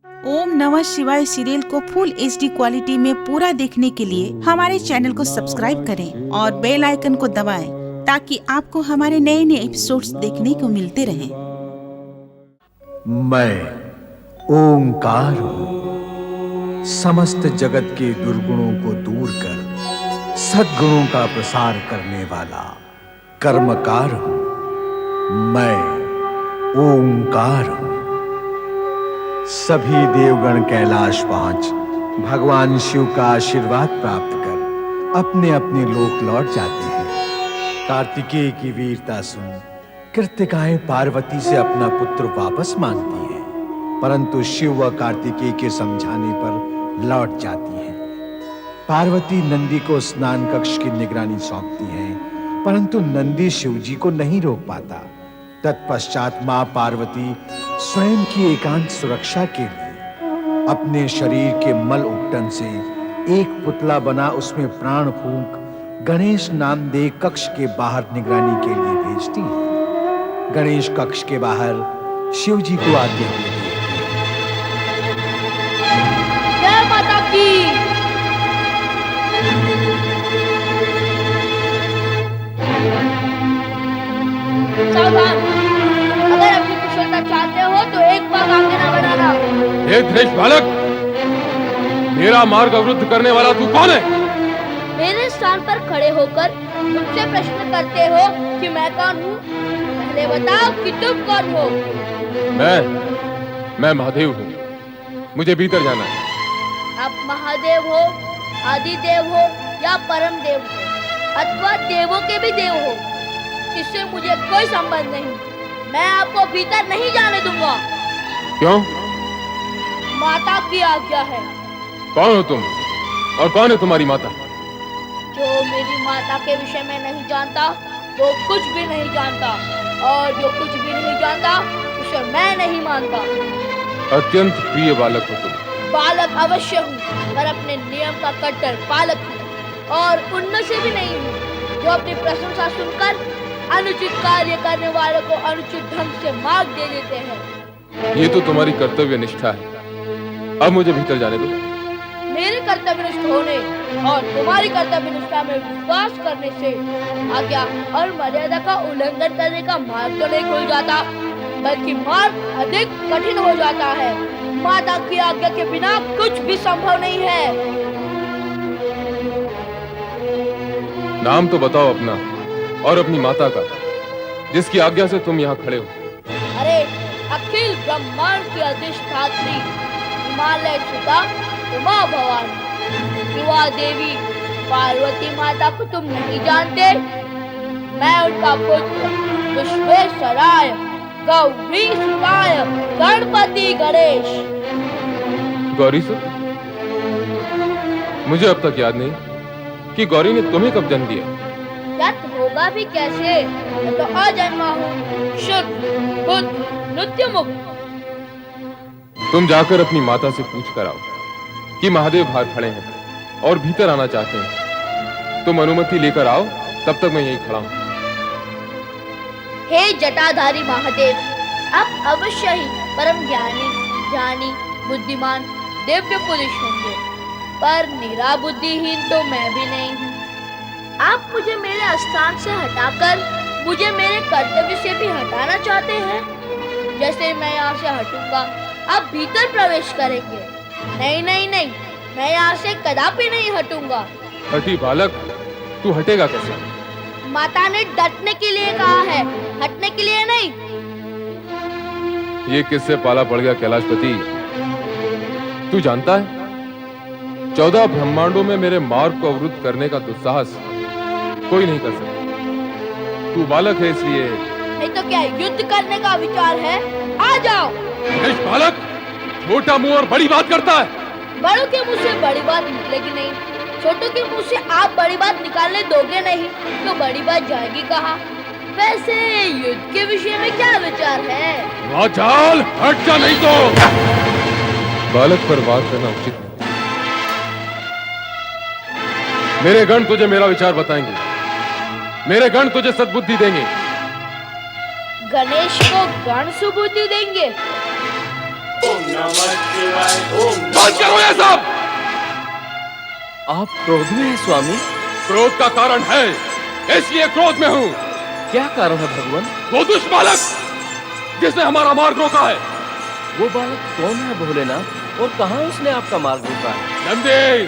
ओम नमः शिवाय सीरियल को फुल HD क्वालिटी में पूरा देखने के लिए हमारे चैनल को सब्सक्राइब करें और बेल आइकन को दबाएं ताकि आपको हमारे नए नए एपिसोड्स देखने को मिलते रहें। मैं ओंकार हूं, समस्त जगत के दुर्गुणों को दूर कर सद्गुणों का प्रसार करने वाला कर्मकार हूं। मैं ओंकार हूं। सभी देवगण कैलाश पहुंच भगवान शिव का आशीर्वाद प्राप्त कर अपने अपने लोक लौट जाते हैं। कार्तिकेय की वीरता सुन कृतिकाएं पार्वती से अपना पुत्र वापस मांगती हैं, परंतु शिव व कार्तिकेय के समझाने पर लौट जाती हैं। पार्वती नंदी को स्नान कक्ष की निगरानी सौंपती हैं, परंतु नंदी शिवजी को नहीं रोक पाता। तत्पश्चात मां पार्वती स्वयं की एकांत सुरक्षा के लिए अपने शरीर के मल उपटन से एक पुतला बना उसमें प्राण फूंक गणेश नामदेव कक्ष के बाहर निगरानी के लिए भेजती है। गणेश कक्ष के बाहर शिव जी को आज्ञा देती है। जय माता की। सावधान, अगर अपनी कुशलता चाहते हो तो एक बार आगे ना बढ़ाना। हे धृष्ट बालक, मेरा मार्ग अवरुद्ध करने वाला तू कौन है? मेरे स्थान पर खड़े होकर मुझसे प्रश्न करते हो कि मैं कौन हूँ? पहले बताओ कि तुम कौन हो? मैं महादेव हूँ। मुझे भीतर जाना है। आप महादेव हो, आदिदेव हो या परम देव हो अथवा देवों के भी देव हो, इससे मुझे कोई संबंध नहीं। मैं आपको भीतर नहीं जाने दूंगा। क्यों? माता की आज्ञा है। कौन हो तुम और कौन है तुम्हारी माता? जो मेरी माता के विषय में नहीं जानता वो कुछ भी नहीं जानता, और जो कुछ भी नहीं जानता उसे मैं नहीं मानता। अत्यंत प्रिय बालक हो तुम। बालक अवश्य हूँ, पर अपने नियम का कट्टर पालक हूँ, और उनमें से भी नहीं हूँ जो अपनी प्रशंसा सुनकर अनुचित कार्य करने वालों को अनुचित ढंग से मार्ग दे देते हैं। ये तो तुम्हारी कर्तव्य निष्ठा है। अब मुझे भीतर जाने दो। मेरे कर्तव्यनिष्ठ होने और तुम्हारी कर्तव्य निष्ठा में विश्वास करने से आज्ञा और मर्यादा का उल्लंघन करने का मार्ग तो नहीं खुल जाता, बल्कि मार्ग अधिक कठिन हो जाता है। माता की आज्ञा के बिना कुछ भी संभव नहीं है। नाम तो बताओ अपना और अपनी माता का, जिसकी आज्ञा से तुम यहाँ खड़े हो। अरे अखिल ब्रह्मांड की अधिष्ठात्री हिमालय सुता उमा भवानी शिवा देवी पार्वती माता को तुम नहीं जानते? मैं उनका पुत्र विश्वेश्वराय गौरी सुताय गणपति गणेश। गौरी सुत? मुझे अब तक याद नहीं कि गौरी ने तुम्हें कब जन्म दिया। याद होगा भी कैसे? मैं तो अजन्मा हूँ, शुद्ध बुद्ध नित्य मुक्त। तुम जाकर अपनी माता से पूछ कर आओ कि महादेव बाहर खड़े हैं और भीतर आना चाहते हैं। तुम अनुमति लेकर आओ, तब तक मैं यहीं खड़ा हूँ। हे जटाधारी महादेव, आप अवश्य ही परम ज्ञानी बुद्धिमान दिव्य पुरुष होंगे, पर निरा बुद्धिहीन तो मैं भी नहीं हूँ। आप मुझे मेरे स्थान से हटाकर मुझे मेरे कर्तव्य से भी हटाना चाहते हैं। जैसे मैं यहाँ से हटूंगा आप भीतर प्रवेश करेंगे। नहीं नहीं नहीं, मैं यहाँ से कदापि नहीं हटूंगा। हठी बालक, तू हटेगा कैसे? माता ने डटने के लिए कहा है, हटने के लिए नहीं। ये किससे पाला पड़ गया कैलाशपति? तू जानता है 14 ब्रह्मांडों में मेरे मार्ग को अवरुद्ध करने का दुस्साहस कोई नहीं कर सकता। तू बालक है इसलिए। नहीं तो क्या युद्ध करने का विचार है? आ जाओ। बालक छोटा मुंह और बड़ी बात करता है। बड़ों के मुंह से बड़ी बात निकलेगी नहीं, छोटों के मुंह से आप बड़ी बात निकालने दोगे नहीं तो बड़ी बात जाएगी कहाँ? वैसे युद्ध के विषय में क्या विचार है? राजाल, हट जा नहीं तो। बालक पर बात करना उचित नहीं। मेरे गण तुझे मेरा विचार बताएंगे। मेरे गण तुझे सद्बुद्धि देंगे। गणेश को गण सुबुद्धि देंगे? बंद करो ये सब। आप क्रोध में हैं स्वामी? क्रोध का कारण है, इसलिए क्रोध में हूँ। क्या कारण है भगवान? वो दुष्ट बालक जिसने हमारा मार्ग रोका है। वो बालक कौन है भोलेनाथ, और कहाँ उसने आपका मार्ग रोका है? नंदी,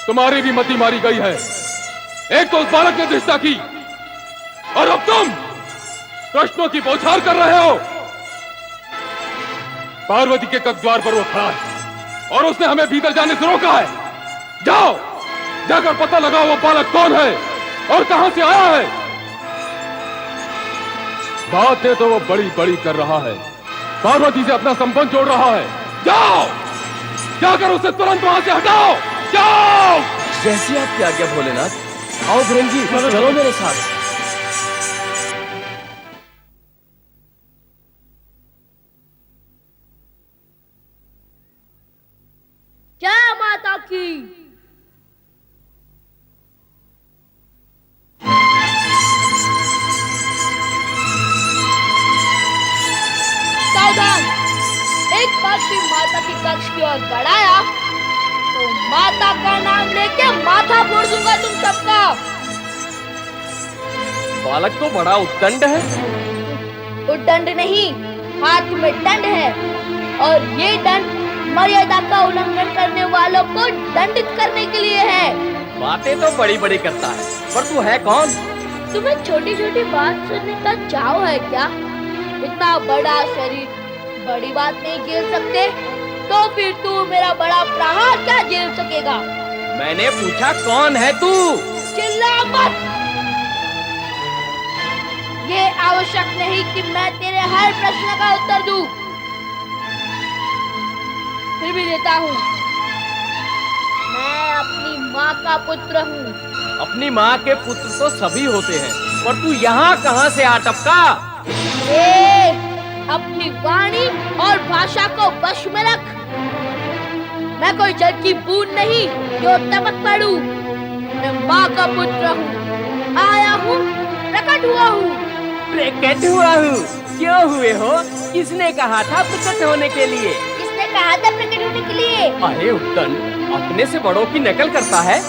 तुम्हारी भी मति मारी गई है। एक तो उस बालक ने दृष्टा की, और अब तुम प्रश्नों की बौछार कर रहे हो। पार्वती के कब्र पर वो खड़ा है और उसने हमें भीतर जाने से रोका है। जाओ, जाकर पता लगाओ वो बालक कौन है और कहां से आया है। बातें तो वो बड़ी बड़ी कर रहा है, पार्वती से अपना संबंध जोड़ रहा है। जाओ, जाकर उसे तुरंत वहां से हटाओ। जाओ। जैसी आपकी आज्ञा भोलेनाथ। आओ भृंगी, चलो मेरे साथ। जय माता की। सावधान, एक बार भी माता की कक्ष की ओर बढ़ाया तो माता का नाम लेके माथा फोड़ दूंगा तुम सबका। बालक तो बड़ा उद्दंड है। उद्दंड नहीं, हाथ में दंड है, और ये दंड मर्यादा का उल्लंघन करने वालों को दंडित करने के लिए है। बातें तो बड़ी बड़ी करता है, पर तू है कौन? तुम्हें छोटी छोटी बात सुनने का चाव है क्या? इतना बड़ा शरीर बड़ी बात नहीं झेल सकते, तो फिर तू मेरा बड़ा प्रहार क्या झेल सकेगा? मैंने पूछा कौन है तू? चिल्ला मत। ये आवश्यक नहीं कि मैं तेरे हर प्रश्न का उत्तर दूं, फिर भी देता हूँ। मैं अपनी माँ का पुत्र हूँ। अपनी माँ के पुत्र तो सभी होते हैं, पर तू यहाँ कहाँ से आ टपका? अपनी वाणी और भाषा को वश में रख। मैं कोई जल की बूंद नहीं जो टपक पड़ूं। मैं माँ का पुत्र हूँ, आया हूँ, प्रकट हुआ हूँ। प्रकट हुआ हूँ? क्यों हुए हो? किसने कहा था प्रकट होने के लिए? किसने कहा था प्रकट होने के लिए? अरे उद्दंड, अपने से बड़ों की नकल करता है।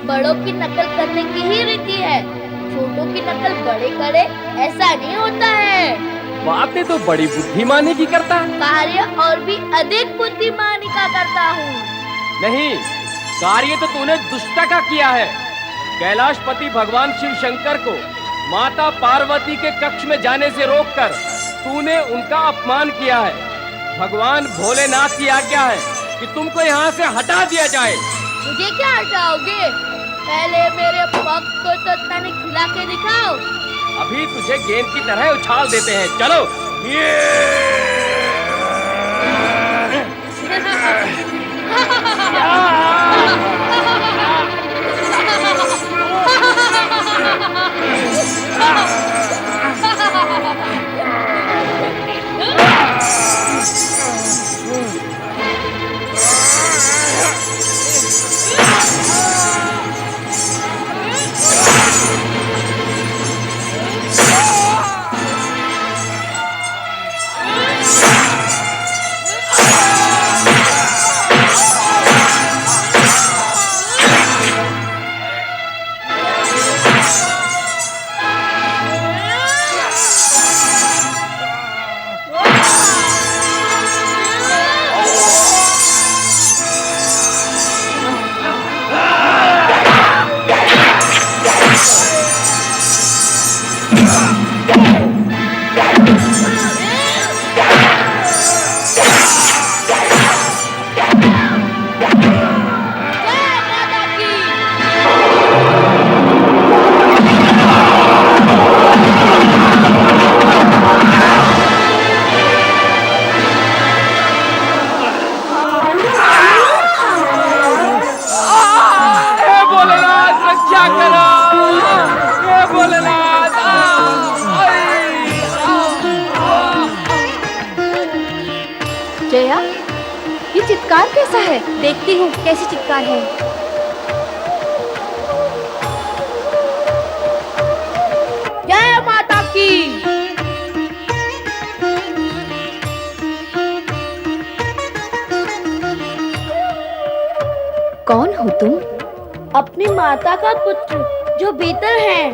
बड़ों की नकल करने की ही रीति है, छोटों की नकल बड़े करे ऐसा नहीं होता है। बातें तो बड़ी बुद्धिमानी की करता है। कार्य और भी अधिक बुद्धिमानी का करता हूँ। नहीं, कार्य तो तूने दुष्टता का किया है। कैलाशपति भगवान शिव शंकर को माता पार्वती के कक्ष में जाने से रोककर तूने उनका अपमान किया है। भगवान भोलेनाथ की आज्ञा है कि तुमको यहाँ से हटा दिया जाए। मुझे क्या हटाओगे? पहले मेरे पग को तो तने खिला के दिखाओ। अभी तुझे गेंद की तरह उछाल देते हैं, चलो। जया, ये चित्कार कैसा है? देखती हूँ कैसी चित्कार है। जय माता की। कौन हो तुम? अपनी माता का पुत्र जो भीतर है।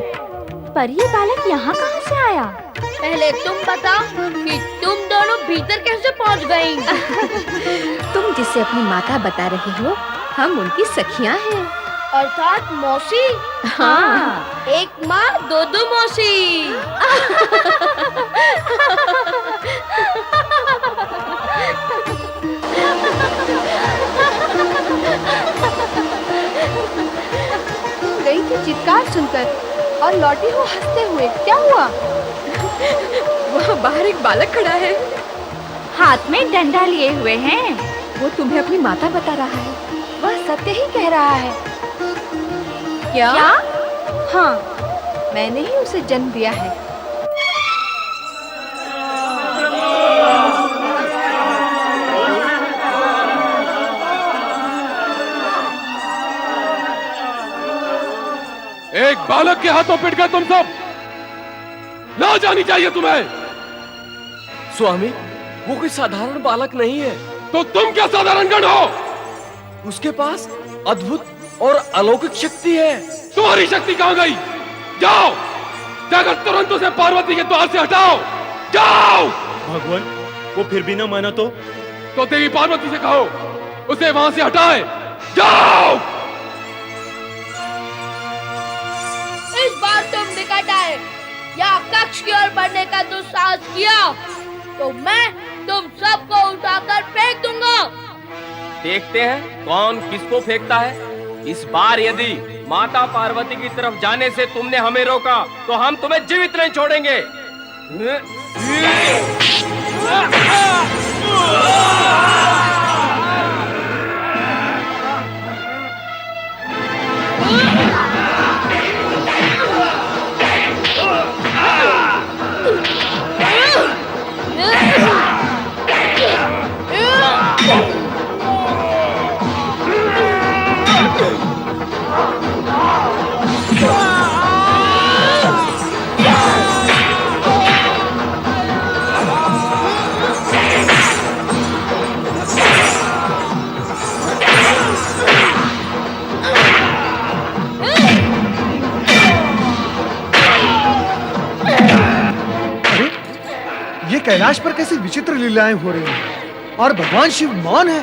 पर ये बालक यहाँ कहाँ से आया? पहले तुम बताओ कि तुम दोनों भीतर कैसे पहुँच गई? तुम जिसे अपनी माता बता रहे हो, हम उनकी सखियाँ हैं। अर्थात मौसी। हाँ। एक माँ दो मौसी। तुम गई थी चित्कार सुनकर और लौटी हो हंसते हुए, क्या हुआ? वहाँ बाहर एक बालक खड़ा है, हाथ में डंडा लिए हुए हैं। वो तुम्हें अपनी माता बता रहा है। वह सत्य ही कह रहा है। क्या? हाँ, मैंने ही उसे जन्म दिया है। एक बालक के हाथों पिट गए तुम सब। ना जानी चाहिए तुम्हें। स्वामी, वो कोई साधारण बालक नहीं है। तो तुम क्या साधारण गण हो? उसके पास अद्भुत और अलौकिक शक्ति है। तुम्हारी शक्ति कहां गई? जाओ, जाकर तुरंत उसे पार्वती के द्वार से हटाओ। जाओ। भगवान, वो फिर भी ना माना तो देवी पार्वती से कहो उसे वहां से हटाए। जाओ। इस बार तुम निकट आए या कक्ष की ओर बढ़ने का दुस्साहस किया तो मैं तुम सबको उठाकर फेंक दूंगा। देखते हैं कौन किसको फेंकता है। इस बार यदि माता पार्वती की तरफ जाने से तुमने हमें रोका तो हम तुम्हें जीवित नहीं छोड़ेंगे। कैलाश पर कैसी विचित्र लीलाएं हो रही हैं और भगवान शिव मौन है।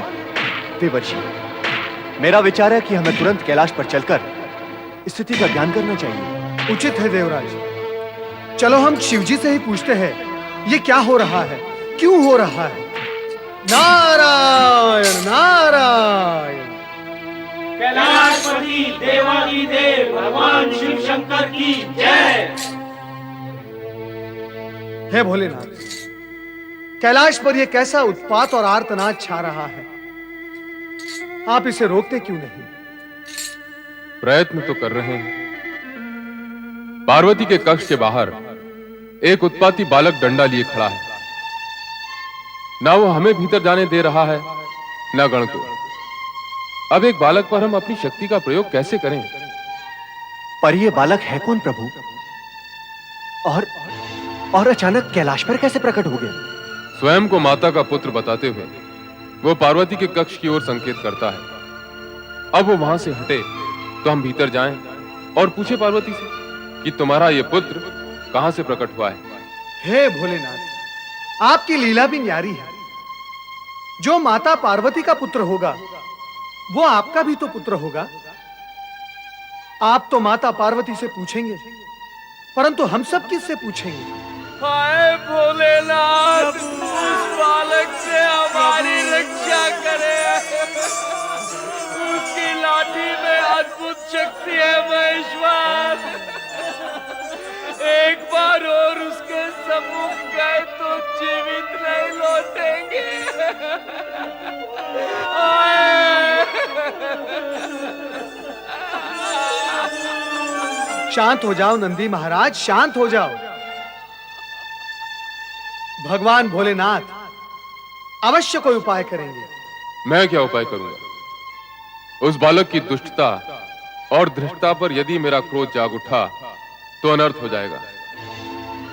देवर्षि, मेरा विचार है कि हमें तुरंत कैलाश पर चलकर स्थिति का ज्ञान करना चाहिए। उचित है देवराज। चलो हम शिवजी से ही पूछते हैं, ये क्या हो रहा है, क्यों हो रहा है। नारायण नारायण। कैलाशपति देवाधिदेव भगवान शिव शंकर की जय। हे भोलेनाथ, कैलाश पर यह कैसा उत्पात और आर्तनाद छा रहा है, आप इसे रोकते क्यों नहीं? प्रयत्न तो कर रहे हैं। पार्वती के कक्ष के बाहर एक उत्पाती बालक डंडा लिए खड़ा है। ना वो हमें भीतर जाने दे रहा है, ना गण को। अब एक बालक पर हम अपनी शक्ति का प्रयोग कैसे करें? पर यह बालक है कौन प्रभु? और अचानक कैलाश पर कैसे प्रकट हो गया? स्वयं को माता का पुत्र बताते हुए वो पार्वती के कक्ष की ओर संकेत करता है। अब वो वहां से हटे तो हम भीतर जाएं और पूछे पार्वती से कि तुम्हारा ये पुत्र कहां से प्रकट हुआ है। हे भोलेनाथ, आपकी लीला भी न्यारी है। जो माता पार्वती का पुत्र होगा वो आपका भी तो पुत्र होगा। आप तो माता पार्वती से पूछेंगे, परंतु हम सब किससे पूछेंगे? हाय भोलेनाथ, उस बालक से हमारी रक्षा करे। उसकी लाठी में अद्भुत शक्ति है महेश्वर। एक बार और उसके सम्मुख गए तो जीवित नहीं लौटेंगे। शांत हो जाओ नंदी महाराज, शांत हो जाओ। भगवान भोलेनाथ अवश्य कोई उपाय करेंगे। मैं क्या उपाय करूंगा? उस बालक की दुष्टता और धृष्टता पर यदि मेरा क्रोध जाग उठा तो अनर्थ हो जाएगा।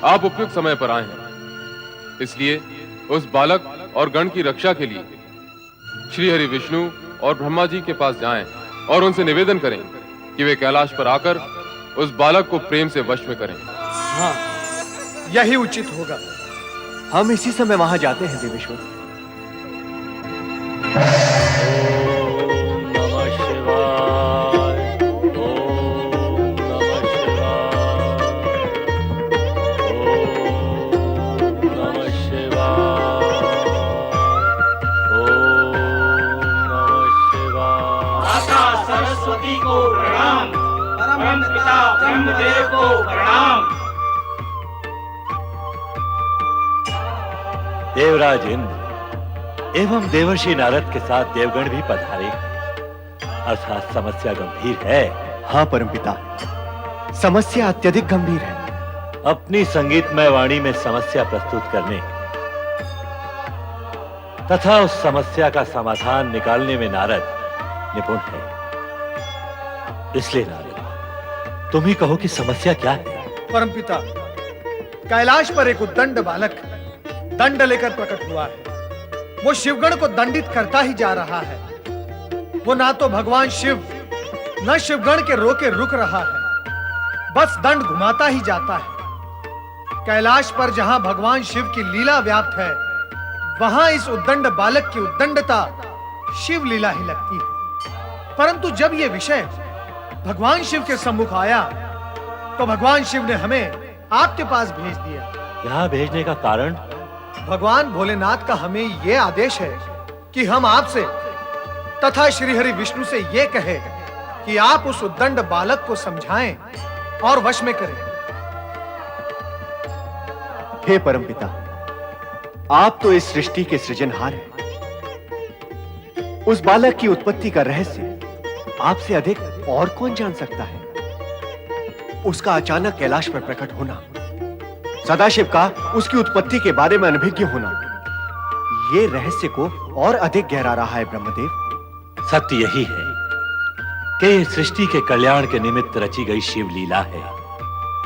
आप उपयुक्त समय पर आए हैं, इसलिए उस बालक और गण की रक्षा के लिए श्री हरि विष्णु और ब्रह्मा जी के पास जाएं और उनसे निवेदन करें कि वे कैलाश पर आकर उस बालक को प्रेम से वश में करें। हाँ, यही उचित होगा। हम इसी समय वहां जाते हैं देवेश्वर। सरस्वती को प्रणाम, परम पिता ब्रह्मदेव को प्रणाम। देवराज इंद्र एवं देवर्षि नारद के साथ देवगण भी पधारे, अर्थात समस्या गंभीर है। हाँ परमपिता, समस्या अत्यधिक गंभीर है। अपनी संगीतमय वाणी में समस्या प्रस्तुत करने तथा उस समस्या का समाधान निकालने में नारद निपुण है। इसलिए नारद, तुम ही कहो कि समस्या क्या है। परमपिता, कैलाश पर एक उद्दंड बालक दंड लेकर प्रकट हुआ है। वो शिवगण को दंडित करता ही जा रहा है। वो ना तो भगवान शिव न शिवगण के रोके रुक रहा है, बस दंड घुमाता ही जाता है। कैलाश पर जहां भगवान शिव की लीला व्याप्त है, वहां इस उद्दंड बालक की उद्दंडता शिव लीला ही लगती है। परंतु जब यह विषय भगवान शिव के सम्मुख आया, तो भगवान शिव ने हमें आपके पास भेज दिया। यहां भेजने का कारण? भगवान भोलेनाथ का हमें यह आदेश है कि हम आपसे तथा श्री हरि विष्णु से यह कहे कि आप उस उद्दंड बालक को समझाएं और वश में करें। हे परमपिता, आप तो इस सृष्टि के सृजनहार हैं। उस बालक की उत्पत्ति का रहस्य आपसे अधिक और कौन जान सकता है? उसका अचानक कैलाश पर प्रकट होना, सदाशिव का उसकी उत्पत्ति के बारे में अनभिज्ञ होना, यह रहस्य को और अधिक गहरा रहा है ब्रह्मदेव। सत्य यही है कि ये सृष्टि के कल्याण के निमित्त रची गई शिव लीला है।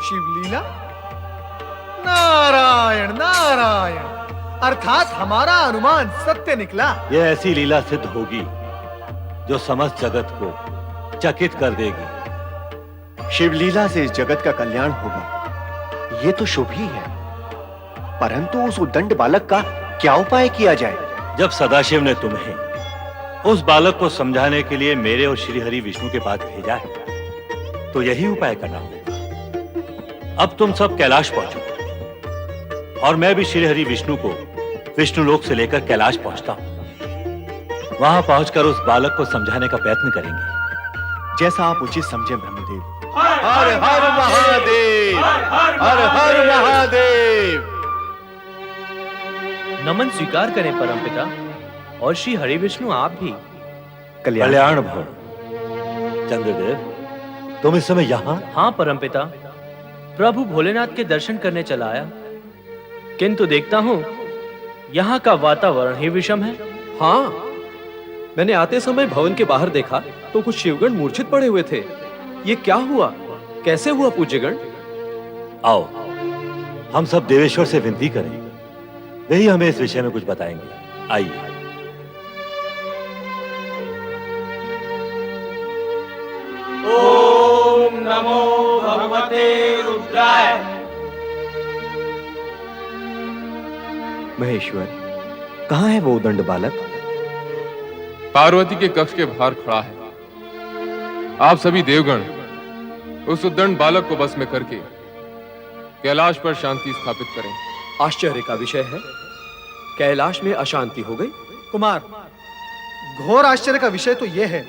शिव लीला? नारायण नारायण, अर्थात हमारा अनुमान सत्य निकला। यह ऐसी लीला सिद्ध होगी जो समस्त जगत को चकित कर देगी। शिवलीला से इस जगत का कल्याण होगा, यह तो शुभ ही है। परंतु उस उद्दंड बालक का क्या उपाय किया जाए? जब सदाशिव ने तुम्हें उस बालक को समझाने के लिए मेरे और श्री हरि विष्णु के पास भेजा है, तो यही उपाय करना होगा। अब तुम सब कैलाश पहुंचो और मैं भी श्री हरि विष्णु को विष्णु लोक से लेकर कैलाश पहुंचता हूं। वहां पहुंचकर उस बालक को समझाने का प्रयत्न करेंगे। जैसा आप उचित समझे ब्रह्मदेव। हर हर महादेव, हर हर महादेव। नमन स्वीकार करें परमपिता, और श्री हरि विष्णु आप भी। कल्याण भव। चंद्रदेव, तुम इस समय यहाँ? हाँ परमपिता, प्रभु भोलेनाथ के दर्शन करने चला आया, किंतु देखता हूँ यहाँ का वातावरण ही विषम है। हाँ, मैंने आते समय भवन के बाहर देखा तो कुछ शिवगण मूर्छित पड़े हुए थे। ये क्या हुआ, कैसे हुआ पूज्यगण? आओ हम सब देवेश्वर से विनती करें, वही हमें इस विषय में कुछ बताएंगे। आइए। ओम नमो भगवते रुद्राय। महेश्वर, कहाँ है वो उद्दंड बालक? पार्वती के कक्ष के बाहर खड़ा है। आप सभी देवगण उस उद्दंड बालक को बस में करके कैलाश पर शांति स्थापित करें। आश्चर्य का विषय है, कैलाश में अशांति हो गई। कुमार, घोर आश्चर्य का विषय तो यह है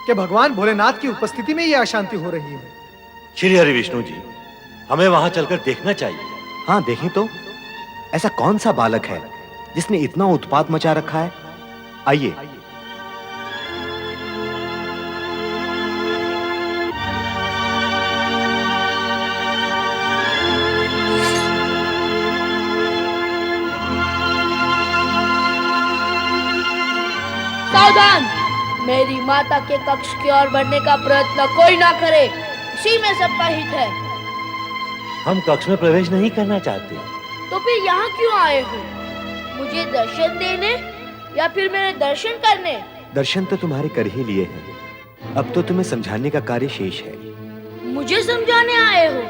कि भगवान भोलेनाथ की उपस्थिति में यह अशांति हो रही है। श्री हरि विष्णु जी, हमें वहां चलकर देखना चाहिए। हाँ, देखें तो ऐसा कौन सा बालक है जिसने इतना उत्पात मचा रखा है। आइए। सावधान! मेरी माता के कक्ष की ओर बढ़ने का प्रयत्न कोई ना करे, इसी में सबका हित है। हम कक्ष में प्रवेश नहीं करना चाहते। तो फिर यहाँ क्यों आए हो? मुझे दर्शन देने या फिर मेरे दर्शन करने? दर्शन तो तुम्हारे कर ही लिए हैं, अब तो तुम्हें समझाने का कार्य शेष है। मुझे समझाने आए हो?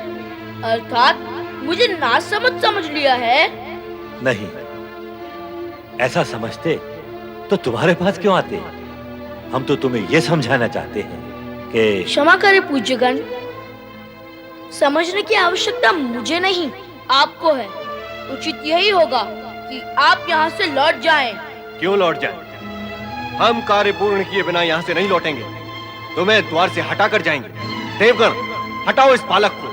अर्थात मुझे ना समझ लिया है? नहीं, ऐसा समझते तो तुम्हारे पास क्यों आते? हम तो तुम्हें यह समझाना चाहते हैं कि क्षमा करें पूज्यगण, समझने की आवश्यकता मुझे नहीं, आपको है। उचित यही होगा कि आप यहाँ से लौट जाएं। क्यों लौट जाएं? हम कार्य पूर्ण किए बिना यहाँ से नहीं लौटेंगे। तुम्हें द्वार से हटा कर जाएंगे। देवगण, हटाओ इस बालक को।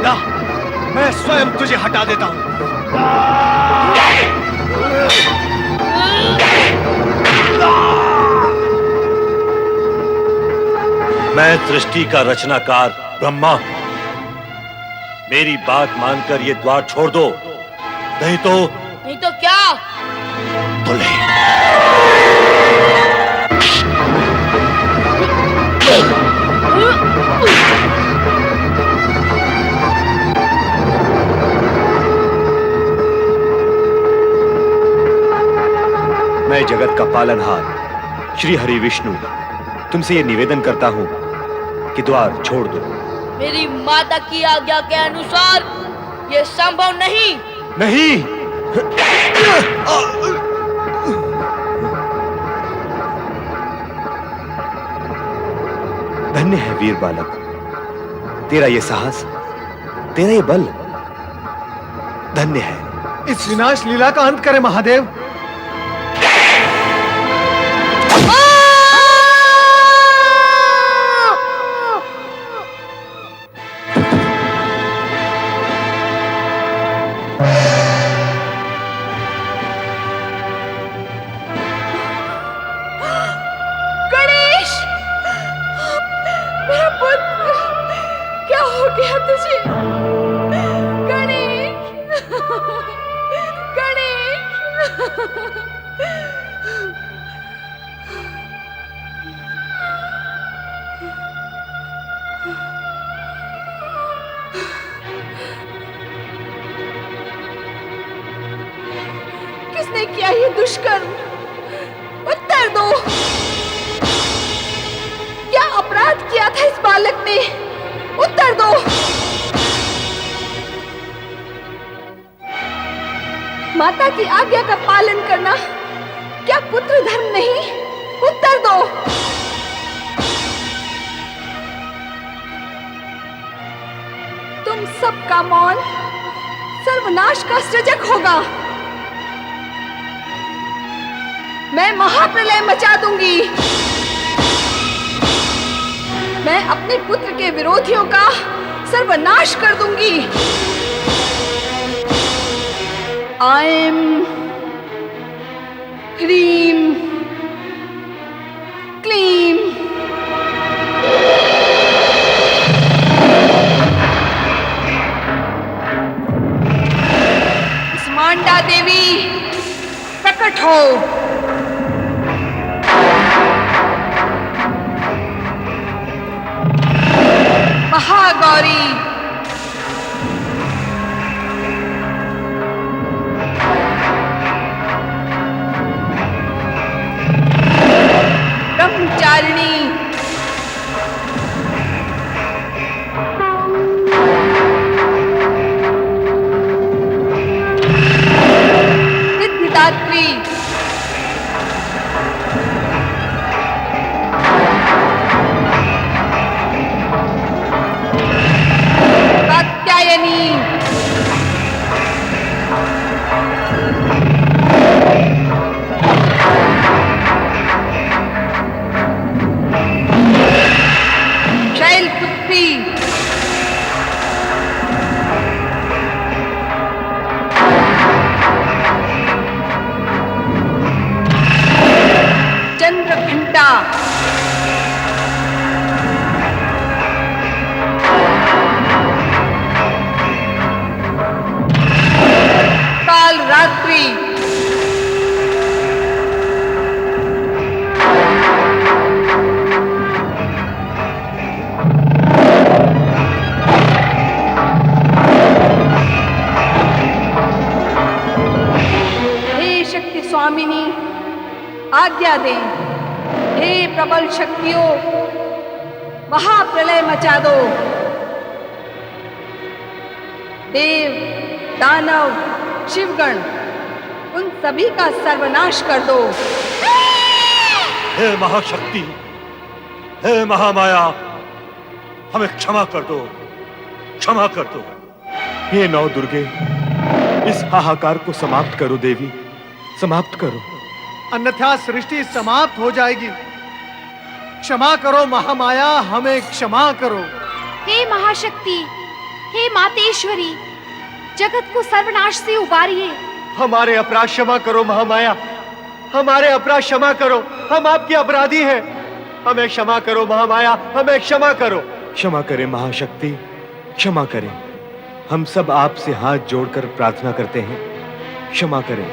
ला, मैं स्वयं तुझे हटा देता हूँ। मैं सृष्टि का रचनाकार ब्रह्मा हूं। मेरी बात मानकर ये द्वार छोड़ दो, नहीं तो क्या? मैं जगत का पालनहार श्री हरि विष्णु तुमसे ये निवेदन करता हूँ कि द्वार छोड़ दो। मेरी माता की आज्ञा के अनुसार ये संभव नहीं। नहीं। धन्य है वीर बालक, तेरा ये साहस, तेरा ये बल धन्य है। इस विनाश लीला का अंत करे महादेव। किसने किया ये दुष्कर्म? उत्तर दो। क्या अपराध किया था इस बालक ने? उत्तर दो। माता की आज्ञा का पालन करना क्या पुत्र धर्म नहीं? उत्तर दो। तुम सबका मौन सर्वनाश का सृजक होगा। मैं महाप्रलय मचा दूंगी। मैं अपने पुत्र के विरोधियों का सर्वनाश कर दूंगी। ऐं ह्रीं क्लीं कुष्मांडा देवी प्रकट हो। महागौरी ब्रह्मचारिणी सिद्धिदात्री कात्यायनी आज्ञा दें। हे प्रबल शक्तियों, महाप्रलय मचा दो। देव, दानव, शिवगण, उन सभी का सर्वनाश कर दो। हे महाशक्ति, हे महामाया, हमें क्षमा कर दो, क्षमा कर दो। हे नौ दुर्गे, इस हाहाकार को समाप्त करो देवी, समाप्त करो, अन्यथा सृष्टि समाप्त हो जाएगी। क्षमा करो महामाया, हमें क्षमा करो। हे महाशक्ति, हे मातेश्वरी, जगत को सर्वनाश से उबारिए। हमारे अपराध क्षमा करो महामाया, हमारे अपराध क्षमा करो, हम आपके अपराधी हैं। हमें क्षमा करो महामाया, हमें क्षमा करो। क्षमा करें महाशक्ति, क्षमा करें। हम सब आपसे हाथ जोड़कर प्रार्थना करते हैं, क्षमा करें।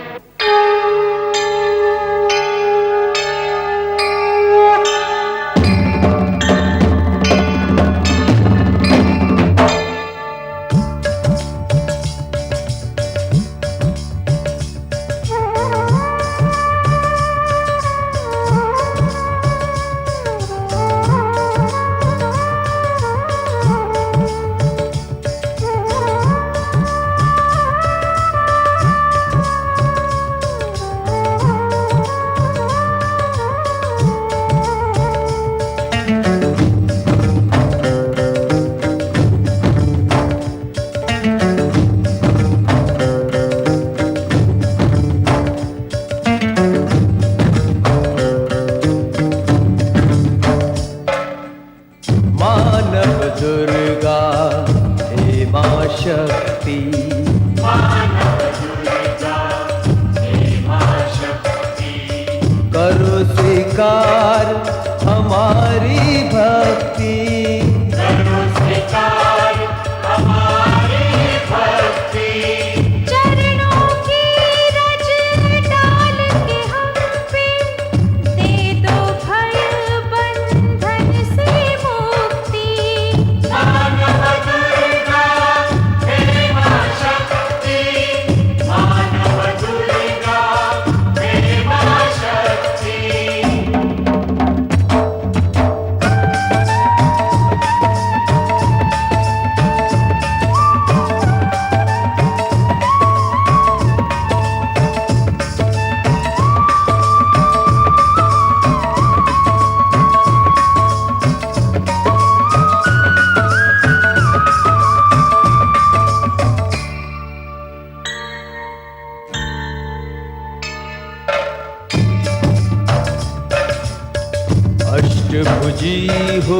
अष्टभुजी हो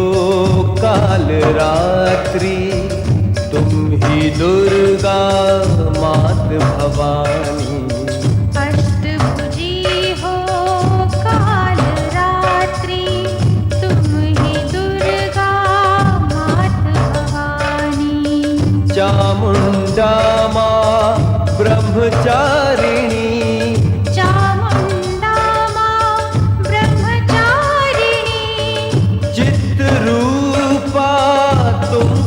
काल रात्रि, तुम ही दुर्गा मात भवानी। अष्टभुजी हो काल रात्रि, तुम ही दुर्गा मात भवानी। चामुंडा माँ ब्रह्मचारिणी,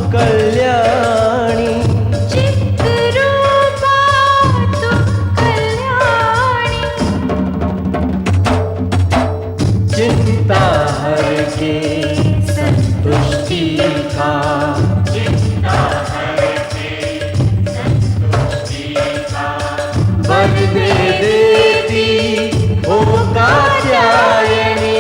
कल्याणी, चित्रूपा तुम कल्याणी। चिंता हर के संतुष्टि का, चिंता हर के संतुष्टि का वर दे देती हो कात्यायनी।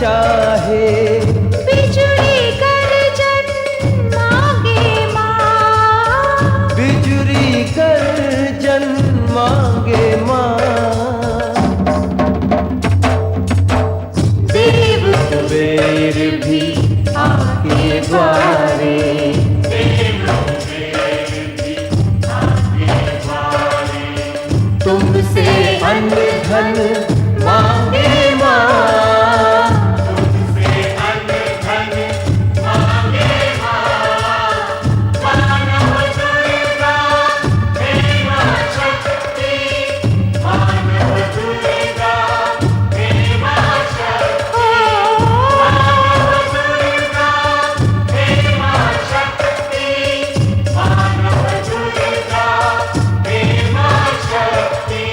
चाहे। बिजुली गर्जन मांगे माँ, बिजुली गर्जन मांगे माँ। देव कुबेर भी आके द्वारे, तुमसे अन्न धन मांगे माँ। तुमसे अन्न धन मांगे माँ। मानव दुर्गा हे माँ शक्ति, मानव दुर्गा हे माँ शक्ति, मानव दुर्गा हे माँ शक्ति, मानव दुर्गा हे माँ शक्ति।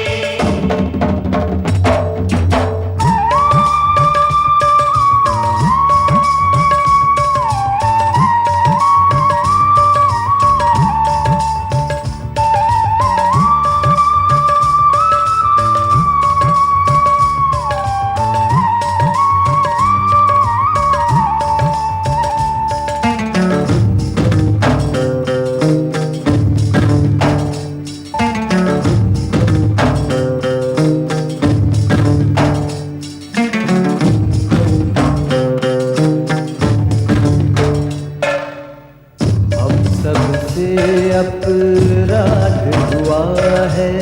हम सबसे अपराध हुआ है,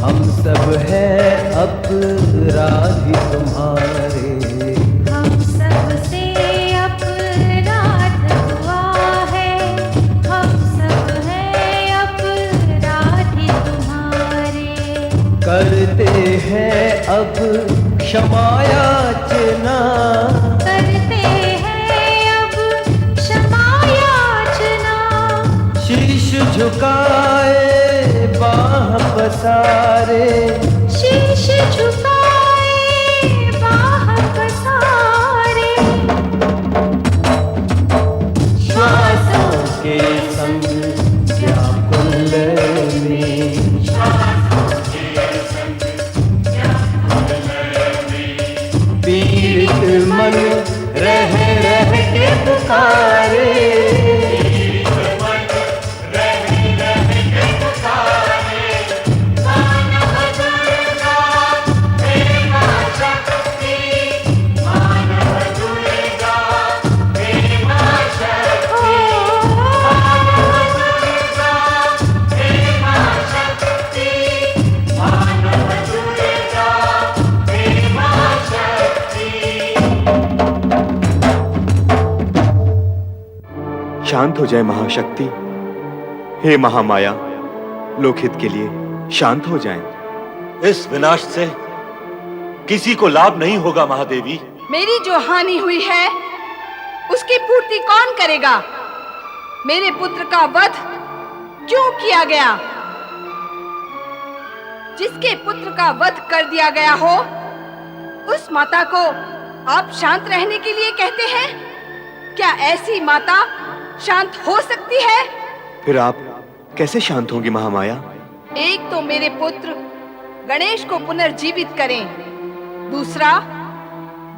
हम सब हैं अपराधी तुम्हारे। हम सबसे अपराध हुआ है, हम सब हैं अपराधी तुम्हारे। करते हैं अब क्षमा याचना, करते हैं अब क्षमा याचना। शीश झुकाए बाह पसारे। शीश झुकाए बाह पसारे। श्वासों के संग व्याकुल में, पीड़ित मन रह रह के पुकारे। शांत हो जाए महाशक्ति, हे महामाया, लोकहित के लिए शांत हो जाएं। इस विनाश से किसी को लाभ नहीं होगा महादेवी। मेरी जो हानि हुई है उसकी पूर्ति कौन करेगा? मेरे पुत्र का वध क्यों किया गया? जिसके पुत्र का वध कर दिया गया हो उस माता को आप शांत रहने के लिए कहते हैं? क्या ऐसी माता शांत हो सकती है? फिर आप कैसे शांत होंगी महामाया? एक तो मेरे पुत्र गणेश को पुनर्जीवित करें, दूसरा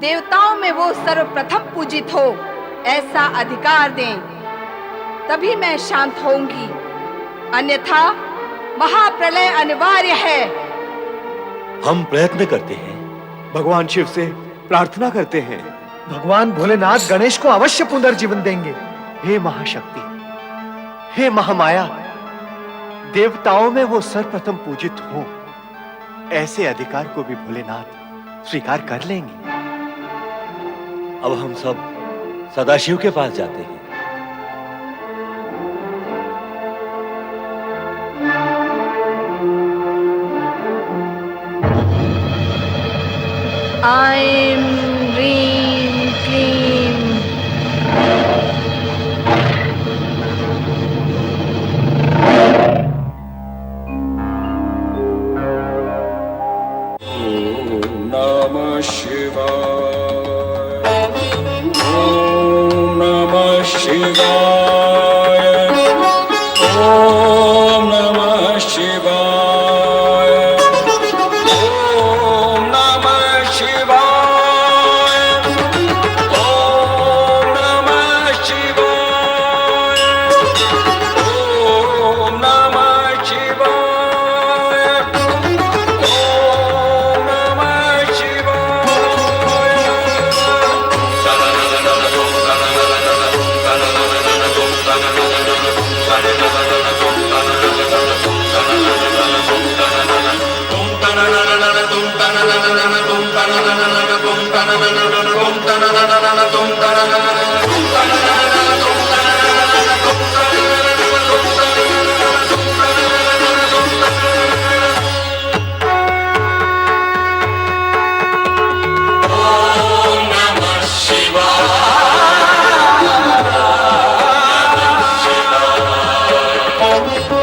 देवताओं में वो सर्वप्रथम पूजित हो ऐसा अधिकार दें, तभी मैं शांत होऊंगी, अन्यथा महाप्रलय अनिवार्य है। हम प्रयत्न करते हैं, भगवान शिव से प्रार्थना करते हैं, भगवान भोलेनाथ गणेश को अवश्य पुनर्जीवन देंगे। हे महाशक्ति, हे महामाया, देवताओं में वो सर्वप्रथम पूजित हो ऐसे अधिकार को भी भोलेनाथ स्वीकार कर लेंगे। अब हम सब सदाशिव के पास जाते हैं। ऐं ह्रीं क्लीं नमः शिवाय। ओम नमः शिवाय। ओम नमः शिवाय। ओम नमः शिवाय। शिवाय